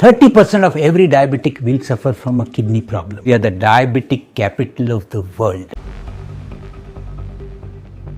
30% of every diabetic will suffer from a kidney problem. We are the diabetic capital of the world.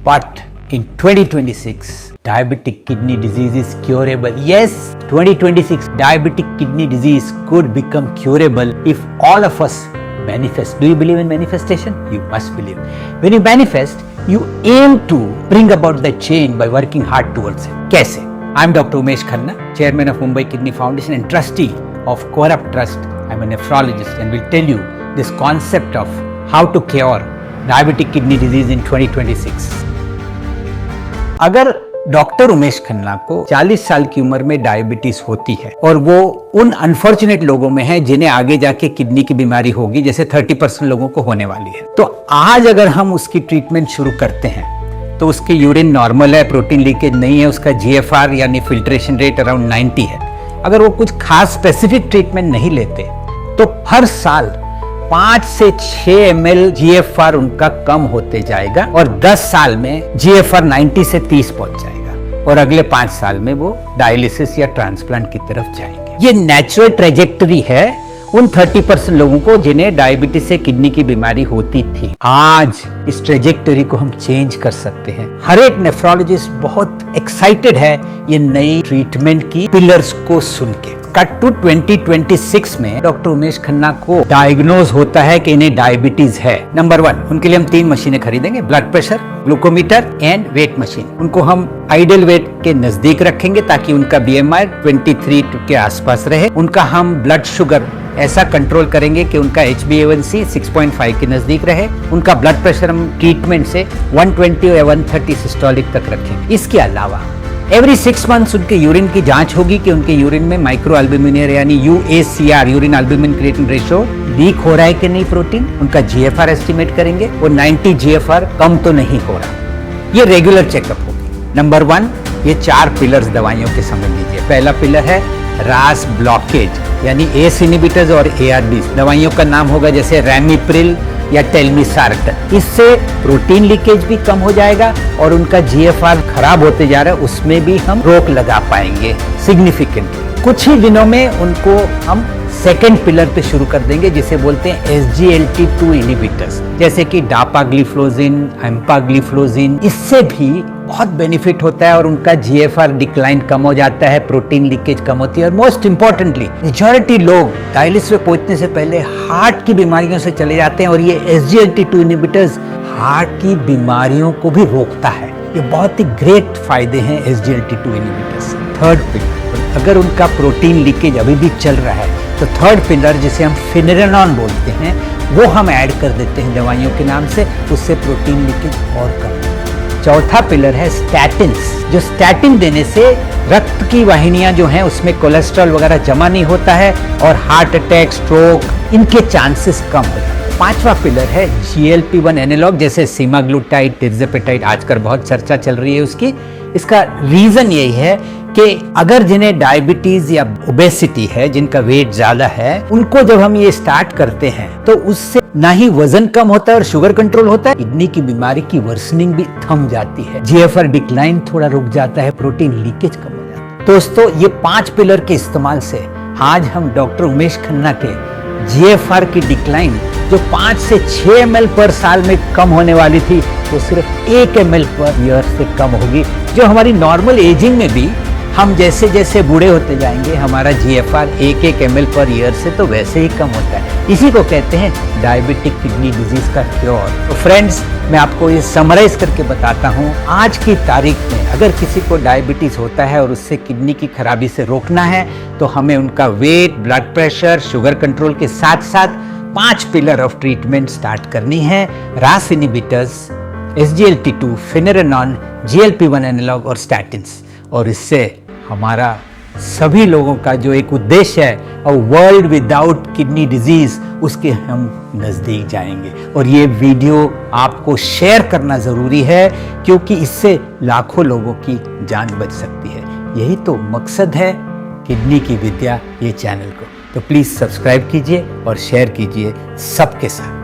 But in 2026, diabetic kidney disease is curable. Yes, 2026, diabetic kidney disease could become curable if all of us manifest. Do you believe in manifestation? You must believe. When you manifest, you aim to bring about the change by working hard towards it. Kaise? I am Dr. Umesh Khanna, Chairman of Mumbai Kidney Foundation and Trustee of CoreUp Trust. I am a nephrologist and will tell you this concept of how to cure diabetic kidney disease in 2026. अगर doctor Umesh Khanna को 40 साल की उम्र में diabetes होती है और वो उन अनफॉर्चुनेट लोगों में है जिन्हें आगे जाके किडनी की बीमारी होगी, जैसे 30% लोगों को होने वाली है, तो आज अगर हम उसकी ट्रीटमेंट शुरू करते हैं तो उसकी यूरिन नॉर्मल है, प्रोटीन लीकेज नहीं है, उसका जीएफआर यानी फिल्ट्रेशन रेट अराउंड 90 है। अगर वो कुछ खास स्पेसिफिक ट्रीटमेंट नहीं लेते तो हर साल 5 से 6 ml जीएफआर उनका कम होते जाएगा और 10 साल में जीएफआर 90 से 30 पहुंच जाएगा और अगले 5 साल में वो डायलिसिस या ट्रांसप्लांट की तरफ जाएंगे। ये नेचुरल ट्रेजेक्टरी है उन 30% लोगों को जिन्हें डायबिटीज से किडनी की बीमारी होती थी। आज इस ट्रेजेक्टरी को हम चेंज कर सकते हैं। हर एक नेफ्रोलॉजिस्ट बहुत एक्साइटेड है ये नई ट्रीटमेंट की पिलर्स को सुन के। कट टू 2026 में डॉक्टर उमेश खन्ना को डायग्नोज होता है कि इन्हें डायबिटीज है। नंबर 1, उनके लिए हम 3 मशीनें खरीदेंगे, blood pressure, glucometer and weight machine. उनको हम आइडियल वेट के नजदीक रखेंगे ताकि उनका बीएमआई 23 के आसपास रहे। उनका हम ब्लड शुगर ऐसा कंट्रोल करेंगे कि उनका HbA1c 6.5 के नजदीक रहे। उनका ब्लड प्रेशर हम ट्रीटमेंट से 120 या 130 सिस्टोलिक तक रखेंगे। इसके अलावा एवरी 6 मंथ्स उनके यूरिन की जांच होगी कि उनके यूरिन में माइक्रो एल्ब्यूमिन यानी UACR urine albumin creatine ratio leak हो रहा है कि नहीं प्रोटीन। उनका जीएफआर एस्टिमेट करेंगे और 90 जीएफआर कम तो नहीं हो रहा। ये रेगुलर चेकअप होगी। नंबर 1, ये 4 पिलर्स दवाइयों के समझ लीजिए। पहला पिलर है रास ब्लॉकेज यानी एस इनहिबिटर्स और ARBs। दवाइयों का नाम होगा जैसे रैमिप्रिल या टेलमिसार्टन। इससे प्रोटीन लीकेज भी कम हो जाएगा और उनका जीएफआर खराब होते जा रहा है उसमें भी हम रोक लगा पाएंगे सिग्निफिकेंटली। कुछ ही दिनों में उनको हम सेकेंड पिलर पे शुरू कर देंगे जिसे बोलते हैं SGLT2 इनहिबिटर्स, जैसे कि डापाग्लिफ्लोजिन, एम्पाग्लिफ्लोजिन। इससे भी बहुत बेनिफिट होता है और उनका जीएफआर डिक्लाइन कम हो जाता है, प्रोटीन लीकेज कम होती है और मोस्ट इंपॉर्टेंटली मेजॉरिटी लोग डायलिसिस पे पहुंचने से पहले हार्ट की बीमारियों से चले जाते हैं और ये SGLT2 इनहिबिटर्स हार्ट की बीमारियों को भी रोकता है। ये बहुत ही ग्रेट फायदे हैं SGLT2 इनहिबिटर्स। थर्ड पिलर, अगर उनका प्रोटीन लीकेज अभी भी चल रहा है तो थर्ड पिलर जिसे हम फिनेरेनॉन बोलते हैं वो हम ऐड कर देते हैं दवाइयों के नाम से, उससे प्रोटीन लीकेज और कम। चौथा पिलर है स्टैटिन्स। जो स्टैटिन देने से रक्त की वाहिनियां जो हैं उसमें कोलेस्ट्रॉल वगैरह जमा नहीं होता है और हार्ट अटैक, स्ट्रोक इनके चांसेस कम हो जाते हैं। 5वां पिलर है GLP-1 एनालॉग जैसे सीमाग्लूटाइड, तिर्ज़ेपेटाइड, आजकल बहुत चर्चा चल रही है उसकी। इसका रीजन यही है कि अगर जिन्हें डायबिटीज या ओबेसिटी है, जिनका वेट ज्यादा है, उनको जब हम ये स्टार्ट करते हैं तो उससे ना ही वजन कम होता है और शुगर कंट्रोल होता है, किडनी की बीमारी की वर्सनिंग भी थम जाती है, जीएफआर डिक्लाइन थोड़ा रुक जाता है, प्रोटीन लीकेज कम हो जाता है। दोस्तों, ये 5 पिलर के इस्तेमाल से आज हम डॉक्टर उमेश खन्ना के जीएफआर की डिक्लाइन जो 5 से 6 ml पर साल में कम होने वाली थी वो सिर्फ 1 ml पर ईयर से कम होगी। जो हमारी नॉर्मल एजिंग में भी हम जैसे जैसे बूढ़े होते जाएंगे हमारा जीएफआर 1 ml पर ईयर से तो वैसे ही कम होता है। इसी को कहते हैं डायबिटिक किडनी डिजीज का क्योर। तो फ्रेंड्स, मैं आपको ये समराइज करके बताता हूँ। आज की तारीख में अगर किसी को डायबिटीज होता है और उससे किडनी की खराबी से रोकना है तो हमें उनका weight, blood pressure, sugar control के साथ साथ 5 पिलर ऑफ ट्रीटमेंट स्टार्ट करनी है। रास इनहिबिटर्स, SGLT2, फिनेरेनॉन, GLP-1 एनालॉग और स्टैटिन्स। और इससे हमारा सभी लोगों का जो एक उद्देश्य है और वर्ल्ड विदाउट किडनी डिजीज, उसके हम नजदीक जाएंगे। और ये वीडियो आपको शेयर करना जरूरी है क्योंकि इससे लाखों लोगों की जान बच सकती है। यही तो मकसद है किडनी की विद्या ये चैनल को। तो प्लीज सब्सक्राइब कीजिए और शेयर कीजिए सबके साथ।